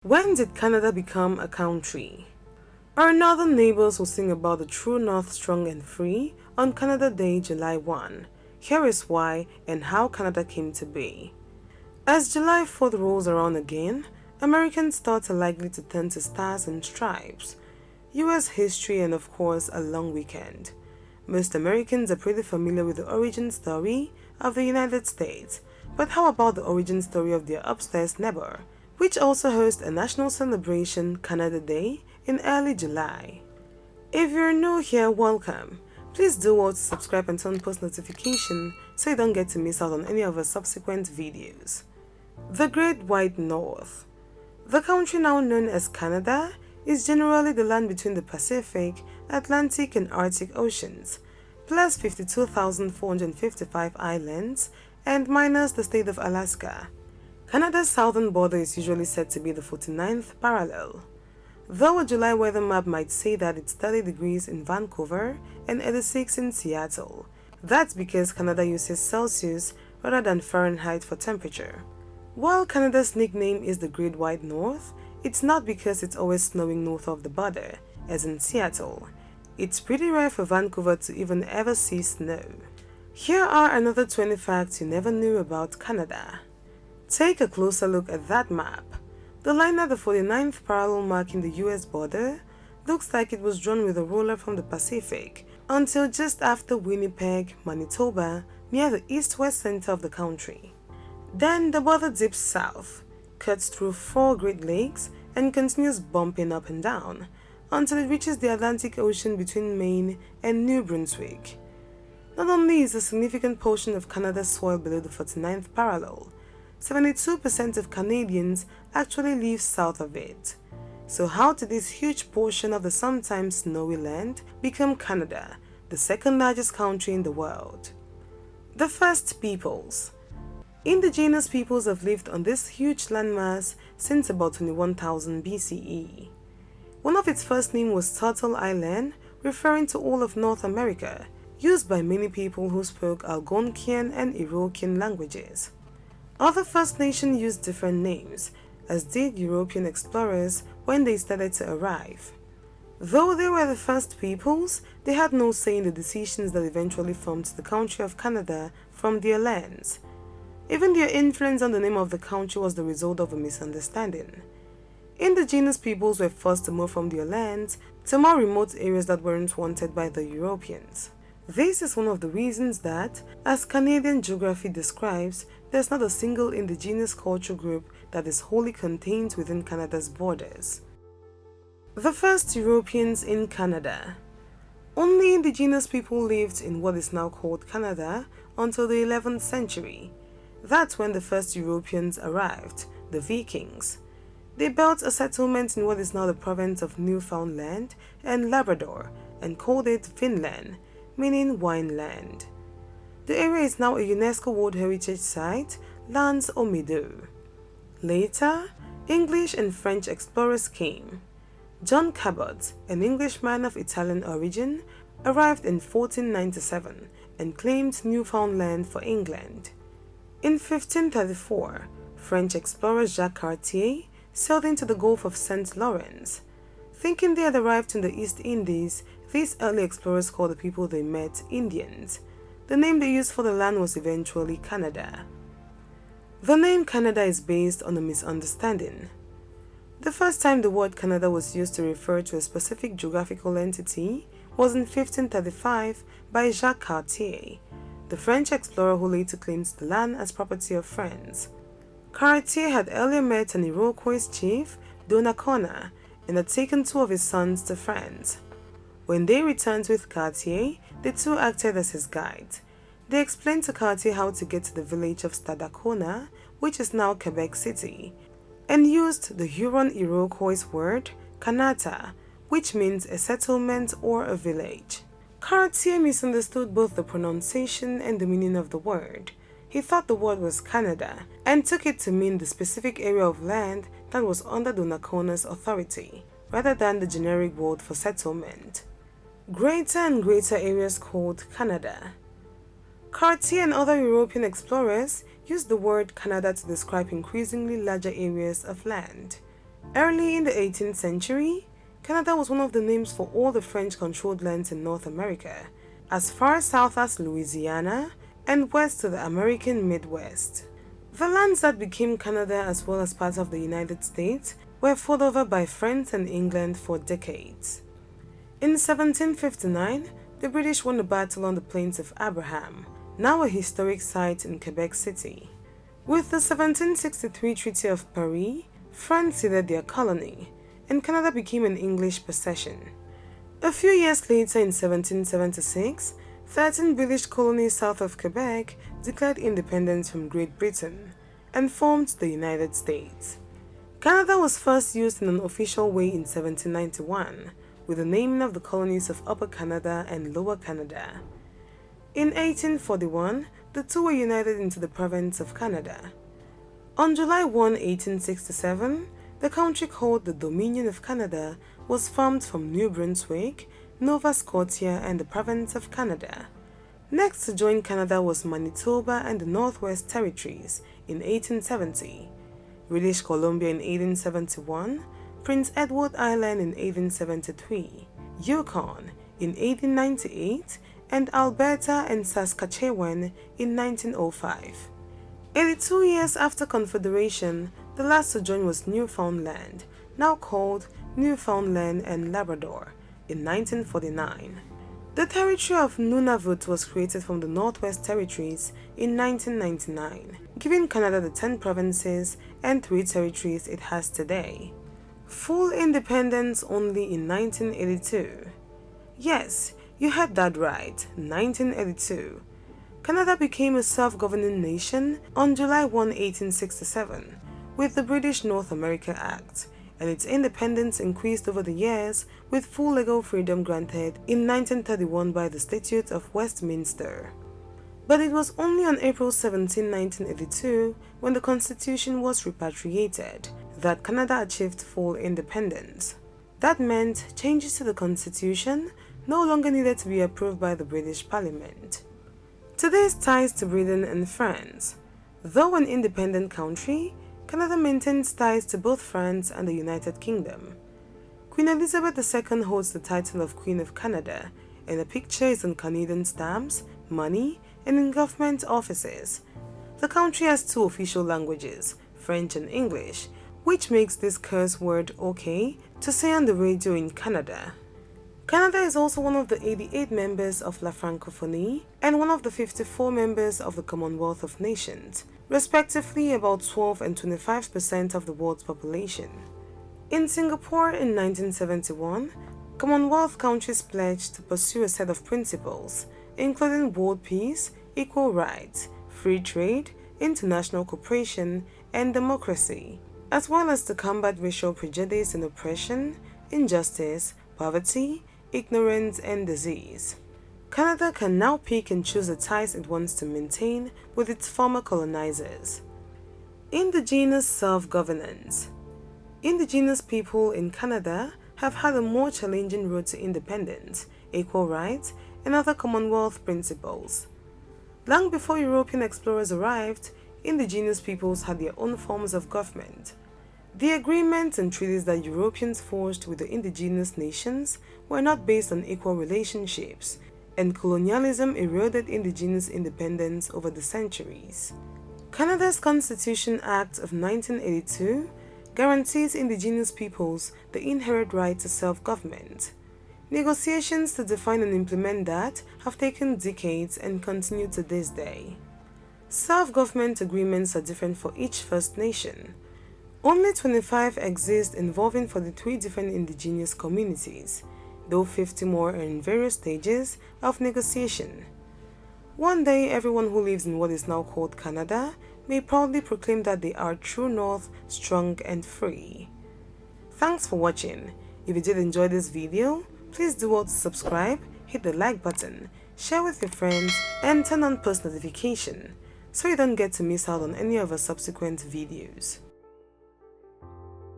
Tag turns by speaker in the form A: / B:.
A: When did Canada become a country? Our northern neighbors will sing about the true north strong and free on Canada Day, July 1. Here is why and how Canada came to be. As July 4th rolls around again, Americans' thoughts are likely to turn to stars and stripes, US history, and of course a long weekend. Most Americans are pretty familiar with the origin story of the United States, but how about the origin story of their upstairs neighbor, which also hosts a national celebration, Canada Day, in early July? If you're new here, welcome. Please do well to subscribe and turn post notification so you don't get to miss out on any of our subsequent videos. The Great White North. The country now known as Canada is generally the land between the Pacific, Atlantic and Arctic Oceans, plus 52,455 islands, and minus the state of Alaska. Canada's southern border is usually said to be the 49th parallel, though a July weather map might say that it's 30 degrees in Vancouver and 86 in Seattle. That's because Canada uses Celsius rather than Fahrenheit for temperature. While Canada's nickname is the Great White North, it's not because it's always snowing north of the border, as in Seattle. It's pretty rare for Vancouver to even ever see snow. Here are another 20 facts you never knew about Canada. Take a closer look at that map. The line at the 49th parallel marking the US border looks like it was drawn with a ruler from the Pacific until just after Winnipeg, Manitoba, near the east-west center of the country. Then the border dips south, cuts through 4 Great Lakes, and continues bumping up and down until it reaches the Atlantic Ocean between Maine and New Brunswick. Not only is a significant portion of Canada's soil below the 49th parallel, 72% of Canadians actually live south of it. So how did this huge portion of the sometimes snowy land become Canada, the second largest country in the world? The first peoples. Indigenous peoples have lived on this huge landmass since about 21,000 BCE. One of its first names was Turtle Island, referring to all of North America, used by many people who spoke Algonquian and Iroquoian languages. Other First Nations used different names, as did European explorers when they started to arrive. Though they were the first peoples, they had no say in the decisions that eventually formed the country of Canada from their lands. Even their influence on the name of the country was the result of a misunderstanding. Indigenous peoples were forced to move from their lands to more remote areas that weren't wanted by the Europeans. This is one of the reasons that, as Canadian geography describes, there's not a single indigenous culture group that is wholly contained within Canada's borders. The first Europeans in Canada. Only indigenous people lived in what is now called Canada until the 11th century. That's when the first Europeans arrived, the Vikings. They built a settlement in what is now the province of Newfoundland and Labrador and called it Vinland, meaning wine land. The area is now a UNESCO World Heritage Site, Lands aux Meadows. Later, English and French explorers came. John Cabot, an Englishman of Italian origin, arrived in 1497 and claimed Newfoundland for England. In 1534, French explorer Jacques Cartier sailed into the Gulf of St. Lawrence. Thinking they had arrived in the East Indies, these early explorers called the people they met Indians. The name they used for the land was eventually Canada. The name Canada is based on a misunderstanding. The first time the word Canada was used to refer to a specific geographical entity was in 1535 by Jacques Cartier, the French explorer who later claimed the land as property of France. Cartier had earlier met an Iroquois chief, Donnacona, and had taken 2 of his sons to France. When they returned with Cartier, the 2 acted as his guides. They explained to Cartier how to get to the village of Stadacona, which is now Quebec City, and used the Huron-Iroquois word Kanata, which means a settlement or a village. Cartier misunderstood both the pronunciation and the meaning of the word. He thought the word was Canada and took it to mean the specific area of land that was under Donnacona's authority, rather than the generic word for settlement. Greater and greater areas called Canada. Cartier and other European explorers used the word Canada to describe increasingly larger areas of land. Early in the 18th century, Canada was one of the names for all the French-controlled lands in North America, as far south as Louisiana and west to the American Midwest. The lands that became Canada as well as parts of the United States were fought over by France and England for decades. In 1759, the British won a battle on the Plains of Abraham, now a historic site in Quebec City. With the 1763 Treaty of Paris, France ceded their colony, and Canada became an English possession. A few years later, in 1776, 13 British colonies south of Quebec declared independence from Great Britain and formed the United States. Canada was first used in an official way in 1791, with the naming of the colonies of Upper Canada and Lower Canada. In 1841, the two were united into the province of Canada. On July 1, 1867, the country called the Dominion of Canada was formed from New Brunswick, Nova Scotia, and the province of Canada. Next to join Canada was Manitoba and the Northwest Territories in 1870, British Columbia in 1871, Prince Edward Island in 1873, Yukon in 1898, and Alberta and Saskatchewan in 1905. 82 years after Confederation, the last to join was Newfoundland, now called Newfoundland and Labrador, in 1949. The territory of Nunavut was created from the Northwest Territories in 1999, giving Canada the 10 provinces and 3 territories it has today. Full independence only in 1982. Yes, you heard that right, 1982. Canada became a self-governing nation on July 1, 1867, with the British North America Act, and its independence increased over the years with full legal freedom granted in 1931 by the Statute of Westminster. But it was only on April 17, 1982, when the Constitution was repatriated, that Canada achieved full independence. That meant changes to the Constitution no longer needed to be approved by the British Parliament. Today's ties to Britain and France. Though an independent country, Canada maintains ties to both France and the United Kingdom. Queen Elizabeth II holds the title of Queen of Canada, and a picture is on Canadian stamps, money, and in government offices. The country has 2 official languages, French and English, which makes this curse word okay to say on the radio in Canada. Canada is also one of the 88 members of La Francophonie and one of the 54 members of the Commonwealth of Nations, respectively about 12 and 25% of the world's population. In Singapore in 1971, Commonwealth countries pledged to pursue a set of principles, including world peace, equal rights, free trade, international cooperation, and democracy, as well as to combat racial prejudice and oppression, injustice, poverty, ignorance, and disease. Canada can now pick and choose the ties it wants to maintain with its former colonizers. Indigenous self-governance. Indigenous people in Canada have had a more challenging road to independence, equal rights, and other Commonwealth principles. Long before European explorers arrived, Indigenous peoples had their own forms of government. The agreements and treaties that Europeans forged with the indigenous nations were not based on equal relationships, and colonialism eroded indigenous independence over the centuries. Canada's Constitution Act of 1982 guarantees indigenous peoples the inherent right to self-government. Negotiations to define and implement that have taken decades and continue to this day. Self-government agreements are different for each First Nation. Only 25 exist involving 43 different indigenous communities, though 50 more are in various stages of negotiation. One day, everyone who lives in what is now called Canada may proudly proclaim that they are true North, strong and free. Thanks for watching. If you did enjoy this video, please do well to subscribe, hit the like button, share with your friends, and turn on post notification so you don't get to miss out on any of our subsequent videos.